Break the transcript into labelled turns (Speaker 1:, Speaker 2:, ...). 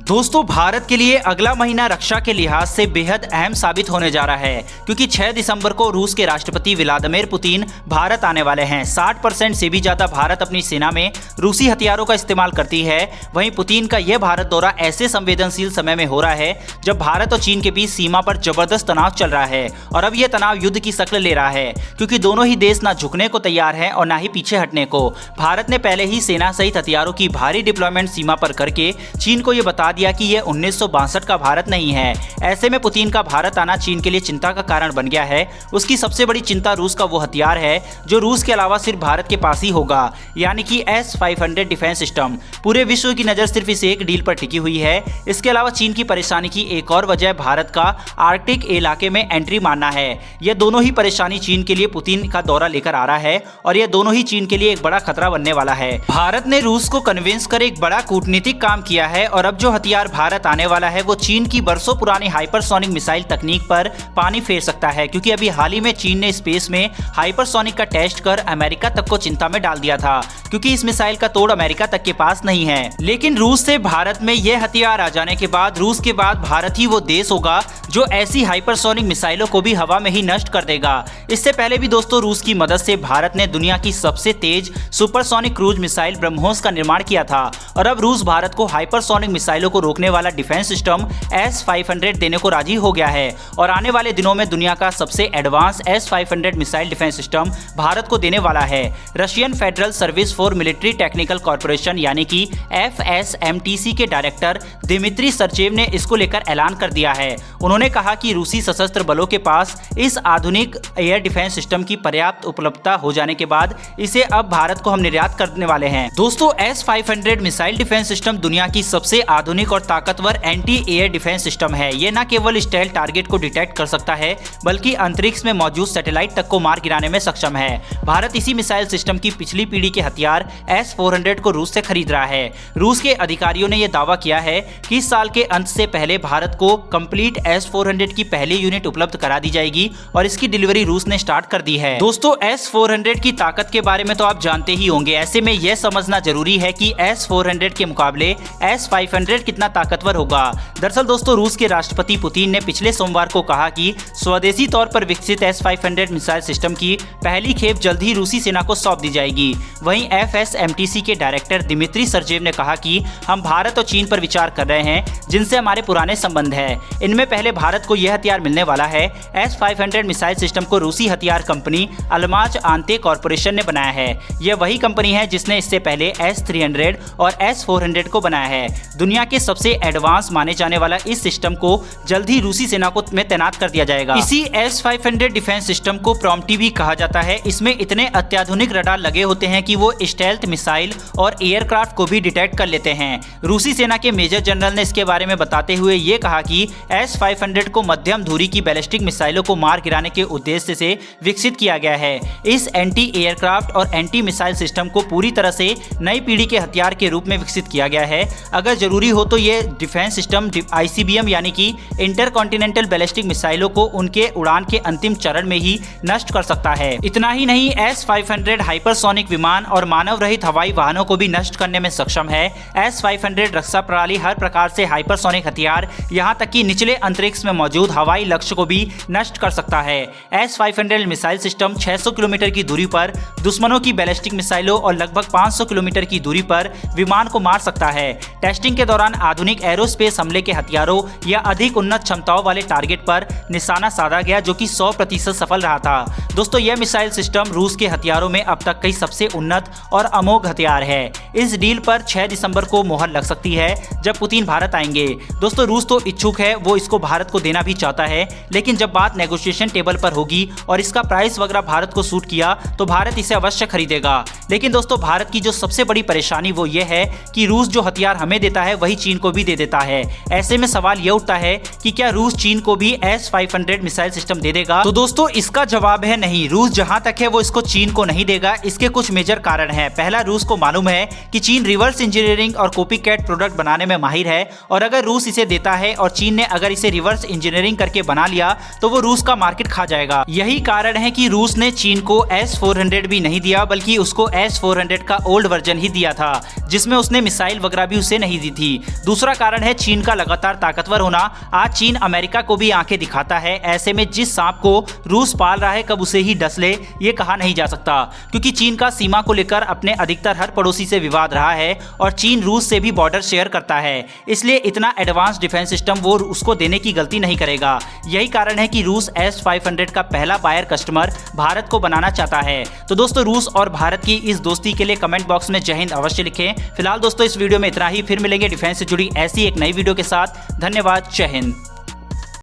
Speaker 1: दोस्तों, भारत के लिए अगला महीना रक्षा के लिहाज से बेहद अहम साबित होने जा रहा है, क्योंकि 6 दिसंबर को रूस के राष्ट्रपति व्लादिमीर पुतिन भारत आने वाले हैं। 60% से भी ज्यादा भारत अपनी सेना में रूसी हथियारों का इस्तेमाल करती है। वहीं पुतिन का यह भारत दौरा ऐसे संवेदनशील समय में हो रहा है जब भारत और चीन के बीच सीमा पर जबरदस्त तनाव चल रहा है, और अब यह तनाव युद्ध की शक्ल ले रहा है, क्योंकि दोनों ही देश ना झुकने को तैयार हैं और ना ही पीछे हटने को। भारत ने पहले ही सेना सहित हथियारों की भारी डिप्लॉयमेंट सीमा पर करके चीन को यह बता दिया कि यह 1962 का भारत नहीं है। ऐसे में पुतिन का भारत आना चीन के लिए चिंता का कारण बन गया है। उसकी सबसे बड़ी चिंता रूस का वो हथियार है जो रूस के अलावा सिर्फ भारत के पास ही होगा, यानी कि S-500 डिफेंस सिस्टम। पूरे विश्व की नजर सिर्फ इस एक डील पर टिकी हुई है। इसके अलावा चीन की परेशानी की एक और वजह भारत का आर्कटिक इलाके में एंट्री मारना है। यह दोनों ही परेशानी चीन के लिए पुतिन का दौरा लेकर आ रहा है, और यह दोनों ही चीन के लिए एक बड़ा खतरा बनने वाला है। भारत ने रूस को कन्विंस कर एक बड़ा कूटनीतिक काम किया है, और अब जो हथियार भारत आने वाला है वो चीन की बरसों पुरानी हाइपरसोनिक मिसाइल तकनीक पर पानी फेर सकता है, क्योंकि अभी हाल ही में चीन ने स्पेस में हाइपरसोनिक का टेस्ट कर अमेरिका तक को चिंता में डाल दिया था, क्योंकि इस मिसाइल का तोड़ अमेरिका तक के पास नहीं है। लेकिन रूस से भारत में यह हथियार आ जाने के बाद रूस के बाद भारत ही वो देश होगा जो ऐसी हाइपरसोनिक मिसाइलों को भी हवा में ही नष्ट कर देगा। इससे पहले भी दोस्तों रूस की मदद से भारत ने दुनिया की सबसे तेज सुपरसोनिक क्रूज मिसाइल ब्रह्मोस का निर्माण किया था, और अब रूस भारत को हाइपरसोनिक मिसाइलों को रोकने वाला डिफेंस सिस्टम S-500 देने को राजी हो गया है, और आने वाले दिनों में दुनिया का सबसे advance S-500 missile defence system Bharat को देने वाला है। Russian federal service for military technical corporation यानी कि FSMTC के डायरेक्टर दिमित्री सर्चेव ने इसको लेकर ऐलान कर दिया है। उन्होंने कहा कि रूसी सशस्त्र बलों के पास इस आधुनिक एयर डिफेंस सिस्टम की पर्याप्त उपलब्धता हो जाने के बाद इसे अब भारत को हम निर्यात करने वाले हैं। दोस्तों, S-500 मिसाइल डिफेंस सिस्टम दुनिया की सबसे आधुनिक और ताकतवर एंटी एयर डिफेंस सिस्टम है। ये न केवल स्टेल टारगेट को डिटेक्ट कर सकता है, बल्कि अंतरिक्ष में मौजूद सैटेलाइट तक को मार गिराने में सक्षम है। भारत इसी मिसाइल सिस्टम की पिछली पीढ़ी के हथियार S-400 को रूस से खरीद रहा है। रूस के अधिकारियों ने यह दावा किया है कि इस साल के अंत से पहले भारत को कंप्लीट S-400 की पहली यूनिट उपलब्ध करा दी जाएगी, और इसकी डिलीवरी रूस ने स्टार्ट कर दी है। दोस्तों, S-400 की ताकत के बारे में तो आप जानते ही होंगे। ऐसे में यह समझना जरूरी है कि S-400 के मुकाबले S-500 कितना ताकतवर होगा। दरअसल दोस्तों, रूस के राष्ट्रपति पुतिन ने पिछले सोमवार को कहा कि स्वदेशी तौर पर विकसित S-500 मिसाइल सिस्टम की पहली खेप जल्द ही रूसी सेना को सौंप दी जाएगी। वहीं FSMTC के डायरेक्टर दिमित्री सर्चेव ने कहा कि हम भारत और चीन पर विचार कर रहे हैं, जिनसे हमारे पुराने संबंध है। इनमें पहले भारत को यह हथियार मिलने वाला है। S-500 मिसाइल सिस्टम को रूसी हथियार कंपनी अल्माज आंते कॉर्पोरेशन ने बनाया है। यह वही कंपनी है जिसने इससे पहले S-300 और S-400 को बनाया है। दुनिया के सबसे एडवांस माने जाने वाला इस सिस्टम को जल्द ही रूसी सेना को में तैनात कर दिया जाएगा। इसी S-500 डिफेंस सिस्टम को प्रॉम्प्टी भी कहा जाता है। इसमें इतने अत्याधुनिक रडार लगे होते हैं कि वो स्टेल्थ मिसाइल और एयरक्राफ्ट को भी डिटेक्ट कर लेते हैं। रूसी सेना के मेजर जनरल ने इसके बारे में बताते हुए ये कहा कि S-500 को मध्यम दूरी की बैलिस्टिक मिसाइलों को मार गिराने के उद्देश्य से विकसित किया गया है। इस एंटी एयरक्राफ्ट और एंटी मिसाइल सिस्टम को पूरी तरह से नई पीढ़ी के हथियार के रूप में विकसित किया गया है। अगर जरूरी हो तो ये डिफेंस सिस्टम ICBM यानी कि इंटरकॉन्टिनेंटल बैलिस्टिक मिसाइलों को उनके उड़ान के अंतिम चरण में ही नष्ट कर सकता है। इतना ही नहीं, S-500 हाइपरसोनिक विमान और मानव रहित हवाई वाहनों को भी नष्ट करने में सक्षम है। S-500 रक्षा प्रणाली हर प्रकार से हाइपरसोनिक हथियार, यहाँ तक कि निचले अंतरिक्ष में मौजूद हवाई लक्ष्य को भी नष्ट कर सकता है। S-500 मिसाइल सिस्टम 600 किलोमीटर की दूरी पर दुश्मनों की बैलिस्टिक मिसाइलों और लगभग 500 किलोमीटर की दूरी पर विमान को मार सकता है। टेस्टिंग के दौरान आधुनिक एरोस्पेस हमले के हथियारों या अधिक उन्नत क्षमताओं वाले टारगेट पर निशाना साधा गया, जो कि 100% सफल रहा था। दोस्तों, यह मिसाइल सिस्टम रूस के हथियारों में अब तक कई सबसे उन्नत और अमोघ हथियार है। इस डील पर 6 दिसंबर को मोहर लग सकती है, जब पुतिन भारत आएंगे। दोस्तों, रूस तो इच्छुक है, वो इसको भारत को देना भी चाहता है, लेकिन जब बात नेगोशिएशन टेबल पर होगी और इसका प्राइस वगैरह भारत को सूट किया तो भारत इसे अवश्य खरीदेगा। लेकिन दोस्तों, भारत की जो सबसे बड़ी परेशानी वो ये है कि रूस जो हथियार हमें देता है वही चीन को भी दे देता है। ऐसे में सवाल यह उठता है कि क्या रूस चीन को भी S-500 मिसाइल सिस्टम दे देगा? तो दोस्तों, इसका जवाब है नहीं। रूस जहां तक है वो इसको चीन को नहीं देगा। इसके कुछ मेजर कारण हैं। पहला, रूस को मालूम है कि चीन रिवर्स इंजीनियरिंग और कॉपी कैट प्रोडक्ट बनाने में माहिर है, और अगर रूस इसे देता है और चीन ने अगर इसे रिवर्स इंजीनियरिंग करके बना लिया तो वो रूस का मार्केट खा जाएगा। यही कारण है कि रूस ने चीन को S-400 भी नहीं दिया, बल्कि उसको S-400 का ओल्ड वर्जन ही दिया था, जिसमें उसने मिसाइल वगैरह भी उसे नहीं दी थी। दूसरा कारण है चीन का लगातार ताकतवर होना। आज चीन अमेरिका को भी आंखें दिखाता है। ऐसे में जिस सांप को रूस पाल रहा है कब उसे ही डस ले ये कहा नहीं जा सकता, क्योंकि चीन का सीमा को लेकर अपने अधिकतर हर पड़ोसी से विवाद रहा है और चीन रूस से भी बॉर्डर शेयर करता है। इसलिए इतना एडवांस डिफेंस सिस्टम वो उसको देने की गलती नहीं करेगा। यही कारण है कि रूस S-500 का पहला बायर कस्टमर भारत को बनाना चाहता है। तो दोस्तों, रूस और भारत की इस दोस्ती के लिए कमेंट बॉक्स में जय हिंद अवश्य लिखें। फिलहाल दोस्तों, इस वीडियो में इतना ही। फिर मिलेंगे डिफेंस से जुड़ी ऐसी एक नई वीडियो के साथ। धन्यवाद। जय हिंद।